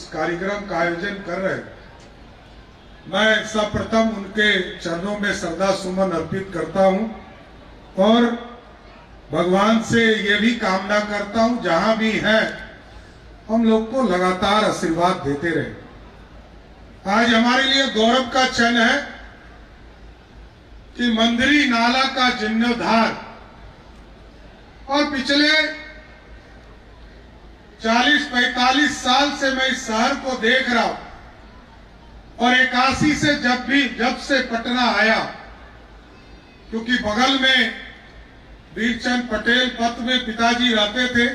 कार्यक्रम का आयोजन कर रहे हैं, मैं सर्वप्रथम उनके चरणों में श्रद्धा सुमन अर्पित करता हूं और भगवान से ये भी कामना करता हूं जहां भी हैं हम लोग को लगातार आशीर्वाद देते रहे। आज हमारे लिए गौरव का क्षण है कि मंदिरी नाला का जीर्णोद्धार और पिछले 40-45 साल से मैं इस शहर को देख रहा हूं और 81 से जब से पटना आया, क्योंकि बगल में वीरचंद पटेल पथ में पिताजी रहते थे,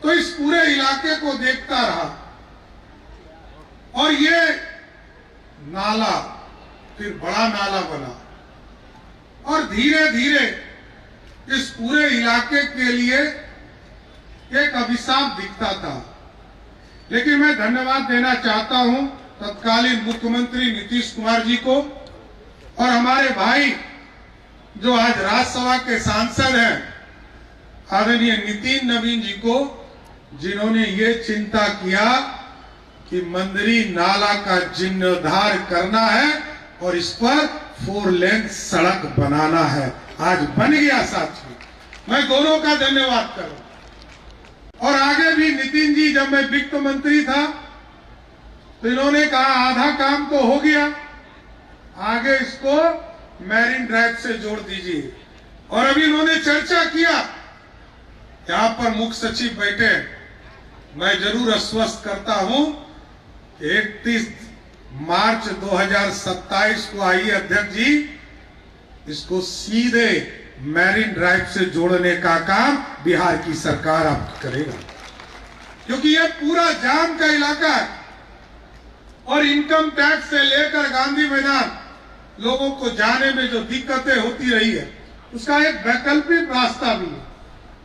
तो इस पूरे इलाके को देखता रहा और ये नाला फिर बड़ा नाला बना और धीरे धीरे इस पूरे इलाके के लिए एक अभिशाप दिखता था। लेकिन मैं धन्यवाद देना चाहता हूं तत्कालीन मुख्यमंत्री नीतीश कुमार जी को और हमारे भाई जो आज राज्यसभा के सांसद हैं आदरणीय नितिन नवीन जी को, जिन्होंने ये चिंता किया कि मंदिरी नाला का जीर्णोद्धार करना है और इस पर 4 लेन सड़क बनाना है। आज बन गया साथियों, मैं दोनों का धन्यवाद करूं। और आगे भी नितिन जी, जब मैं वित्त मंत्री था तो इन्होंने कहा आधा काम तो हो गया, आगे इसको मैरीन ड्राइव से जोड़ दीजिए। और अभी इन्होंने चर्चा किया, यहां पर मुख्य सचिव बैठे, मैं जरूर आश्वस्त करता हूं 31 मार्च 2027 को आइए अध्यक्ष जी, इसको सीधे मैरीन ड्राइव से जोड़ने का काम बिहार की सरकार अब करेगा, क्योंकि ये पूरा जाम का इलाका है और इनकम टैक्स से लेकर गांधी मैदान लोगों को जाने में जो दिक्कतें होती रही है, उसका एक वैकल्पिक रास्ता भी है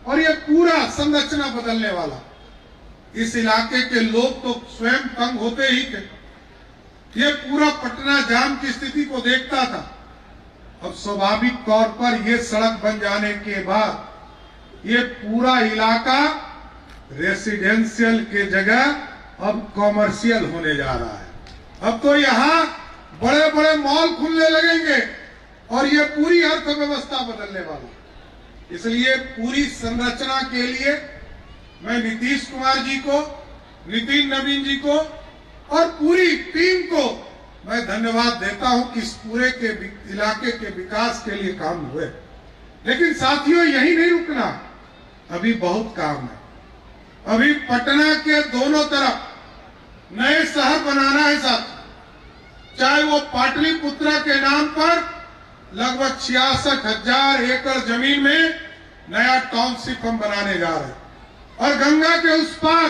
और ये पूरा संरचना बदलने वाला। इस इलाके के लोग तो स्वयं तंग होते ही थे, ये पूरा पटना जाम की स्थिति को देखता था। अब स्वाभाविक तौर पर ये सड़क बन जाने के बाद ये पूरा इलाका रेसिडेंशियल के जगह अब कॉमर्शियल होने जा रहा है। अब तो यहाँ बड़े बड़े मॉल खुलने लगेंगे और ये पूरी अर्थव्यवस्था बदलने वाली। इसलिए पूरी संरचना के लिए मैं नीतीश कुमार जी को, नितिन नवीन जी को और पूरी टीम को मैं धन्यवाद देता हूं कि इस पूरे के इलाके के विकास के लिए काम हुए। लेकिन साथियों, यही नहीं रुकना, अभी बहुत काम है। अभी पटना के दोनों तरफ नए शहर बनाना है साथ, चाहे वो पाटलिपुत्रा के नाम पर लगभग 66,000 एकड़ जमीन में नया टाउनशिप हम बनाने जा रहे हैं और गंगा के उस पार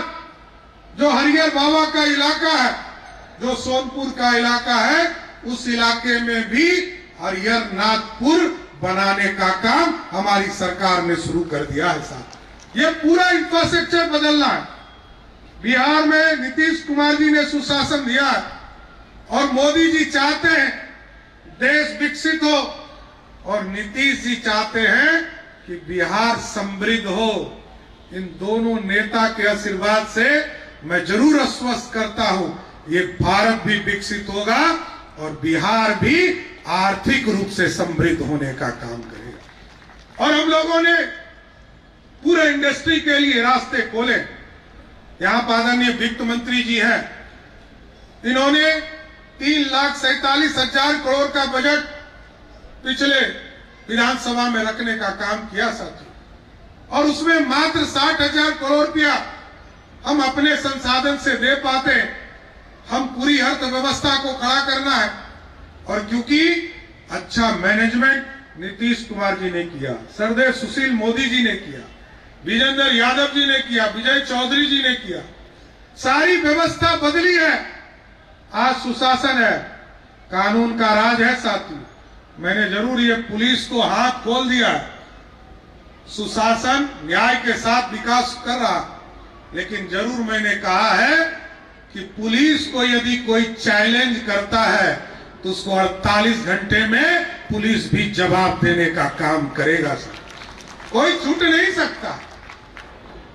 जो हरिहर बाबा का इलाका है, जो सोनपुर का इलाका है, उस इलाके में भी हरिहर नाथपुर बनाने का काम हमारी सरकार ने शुरू कर दिया है साहब। ये पूरा इंफ्रास्ट्रक्चर बदलना है। बिहार में नीतीश कुमार जी ने सुशासन दिया है और मोदी जी चाहते हैं देश विकसित हो और नीतीश जी चाहते हैं कि बिहार समृद्ध हो। इन दोनों नेता के आशीर्वाद से मैं जरूर आश्वस्त करता हूं, ये भारत भी विकसित होगा और बिहार भी आर्थिक रूप से समृद्ध होने का काम करेगा। और हम लोगों ने पूरे इंडस्ट्री के लिए रास्ते खोले। यहां पर आदरणीय वित्त मंत्री जी हैं, इन्होंने 3,47,000 करोड़ का बजट पिछले विधानसभा में रखने का काम किया साथियों, और उसमें मात्र 60,000 करोड़ रुपया हम अपने संसाधन से दे पाते। हम पूरी अर्थव्यवस्था को खड़ा करना है और क्योंकि अच्छा मैनेजमेंट नीतीश कुमार जी ने किया, सरदेव सुशील मोदी जी ने किया, विजेंद्र यादव जी ने किया, विजय चौधरी जी ने किया, सारी व्यवस्था बदली है। आज सुशासन है, कानून का राज है साथियों। मैंने जरूर ये पुलिस को हाथ खोल दिया है, सुशासन न्याय के साथ विकास कर रहा, लेकिन जरूर मैंने कहा है कि पुलिस को यदि कोई चैलेंज करता है तो उसको 48 घंटे में पुलिस भी जवाब देने का काम करेगा सर। कोई छूट नहीं सकता,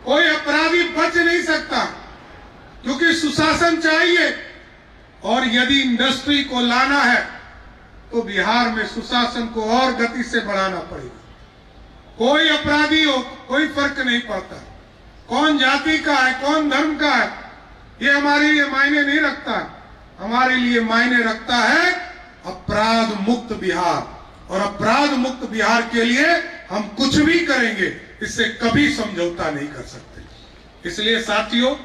कोई अपराधी बच नहीं सकता, क्योंकि सुशासन चाहिए। और यदि इंडस्ट्री को लाना है तो बिहार में सुशासन को और गति से बढ़ाना पड़ेगा। कोई अपराधी हो, कोई फर्क नहीं पड़ता, कौन जाति का है, कौन धर्म का है, ये हमारे लिए मायने नहीं रखता। हमारे लिए मायने रखता है अपराध मुक्त बिहार, और अपराध मुक्त बिहार के लिए हम कुछ भी करेंगे, इससे कभी समझौता नहीं कर सकते। इसलिए साथियों,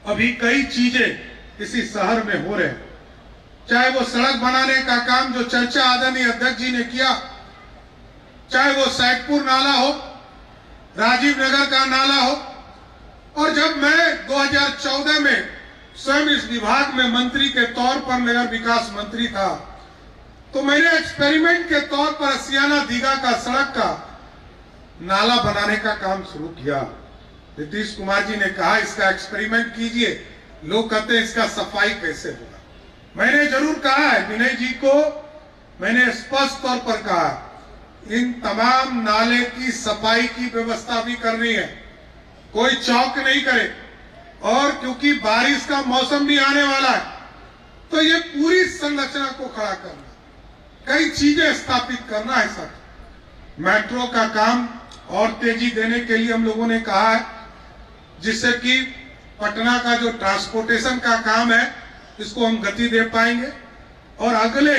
अभी कई चीजें इसी शहर में हो रहे हैं, चाहे वो सड़क बनाने का काम जो चर्चा आदरणीय अध्यक्ष जी ने किया, चाहे वो सैदपुर नाला हो, राजीव नगर का नाला हो। और जब मैं 2014 में स्वयं इस विभाग में मंत्री के तौर पर नगर विकास मंत्री था, तो मैंने एक्सपेरिमेंट के तौर पर असियाना दीघा का सड़क का नाला बनाने का काम शुरू किया। नीतीश कुमार जी ने कहा इसका एक्सपेरिमेंट कीजिए, लोग कहते हैं इसका सफाई कैसे होगा। मैंने जरूर कहा है, विनय जी को मैंने स्पष्ट तौर पर कहा, इन तमाम नाले की सफाई की व्यवस्था भी करनी है, कोई चौक नहीं करे। और क्योंकि बारिश का मौसम भी आने वाला है, तो ये पूरी संरचना को खड़ा करना, कई चीजें स्थापित करना है। सर, मेट्रो का काम और तेजी देने के लिए हम लोगों ने कहा है, जिससे कि पटना का जो ट्रांसपोर्टेशन का काम है इसको हम गति दे पाएंगे। और अगले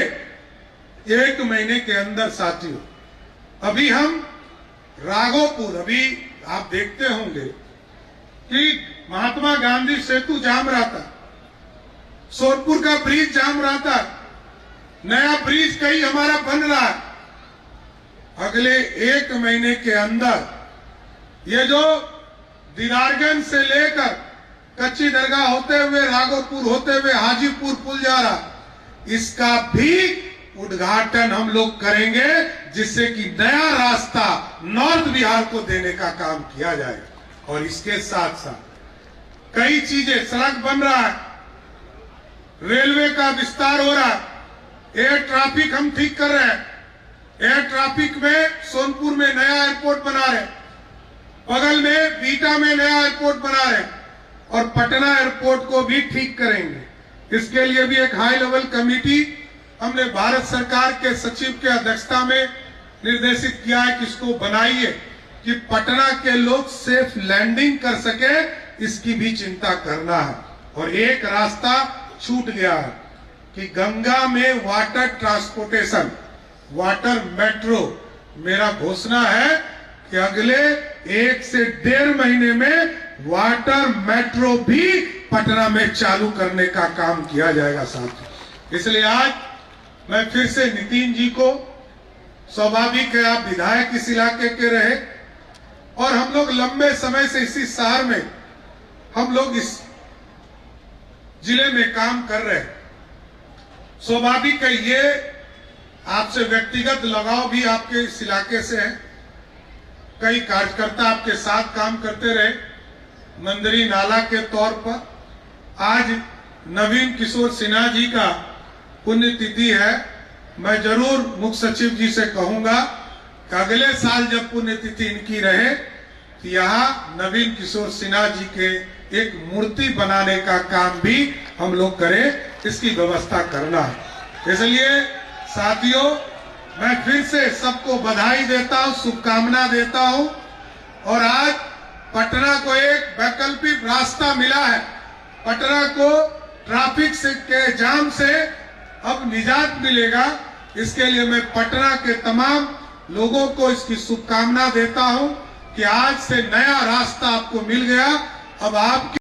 1 महीने के अंदर साथियों, अभी हम राघोपुर, अभी आप देखते होंगे कि महात्मा गांधी सेतु जाम रहा था, सोनपुर का ब्रिज जाम रहा था, नया ब्रिज कहीं हमारा बन रहा है। अगले 1 महीने के अंदर ये जो दीदारगंज से लेकर कच्ची दरगाह होते हुए, राघोपुर होते हुए हाजीपुर पुल जा रहा, इसका भी उद्घाटन हम लोग करेंगे, जिससे कि नया रास्ता नॉर्थ बिहार को देने का काम किया जाएगा। और इसके साथ साथ कई चीजें, सड़क बन रहा है, रेलवे का विस्तार हो रहा है, एयर ट्रैफिक हम ठीक कर रहे हैं। एयर ट्रैफिक में सोनपुर में नया एयरपोर्ट बना रहे, बगल में बीटा में नया एयरपोर्ट बना रहे, और पटना एयरपोर्ट को भी ठीक करेंगे। इसके लिए भी एक हाई लेवल कमेटी हमने भारत सरकार के सचिव के अध्यक्षता में निर्देशित किया है कि इसको बनाइए, कि पटना के लोग सेफ लैंडिंग कर सके, इसकी भी चिंता करना है। और एक रास्ता छूट गया है कि गंगा में वाटर ट्रांसपोर्टेशन, वाटर मेट्रो, मेरा घोषणा है कि अगले 1 से 1.5 महीने में वाटर मेट्रो भी पटना में चालू करने का काम किया जाएगा साथ। इसलिए आज मैं फिर से नितिन जी को, स्वाभाविक है आप विधायक इस इलाके के रहे, और हम लोग लंबे समय से इसी शहर में, हम लोग इस जिले में काम कर रहे हैं। स्वाभाविक है ये आपसे व्यक्तिगत लगाव भी आपके इस इलाके से है, कई कार्यकर्ता आपके साथ काम करते रहे। मंदिरी नाला के तौर पर आज नवीन किशोर सिन्हा जी का पुण्यतिथि है। मैं जरूर मुख्य सचिव जी से कहूंगा कि अगले साल जब पुण्यतिथि इनकी रहे तो यहाँ नवीन किशोर सिन्हा जी के एक मूर्ति बनाने का काम भी हम लोग करें, इसकी व्यवस्था करना है। इसलिए साथियों, मैं फिर से सबको बधाई देता हूं, शुभकामना देता हूं। और आज पटना को एक वैकल्पिक रास्ता मिला है, पटना को ट्रैफिक से के जाम से अब निजात मिलेगा। इसके लिए मैं पटना के तमाम लोगों को इसकी शुभकामना देता हूं कि आज से नया रास्ता आपको मिल गया। अब आपकी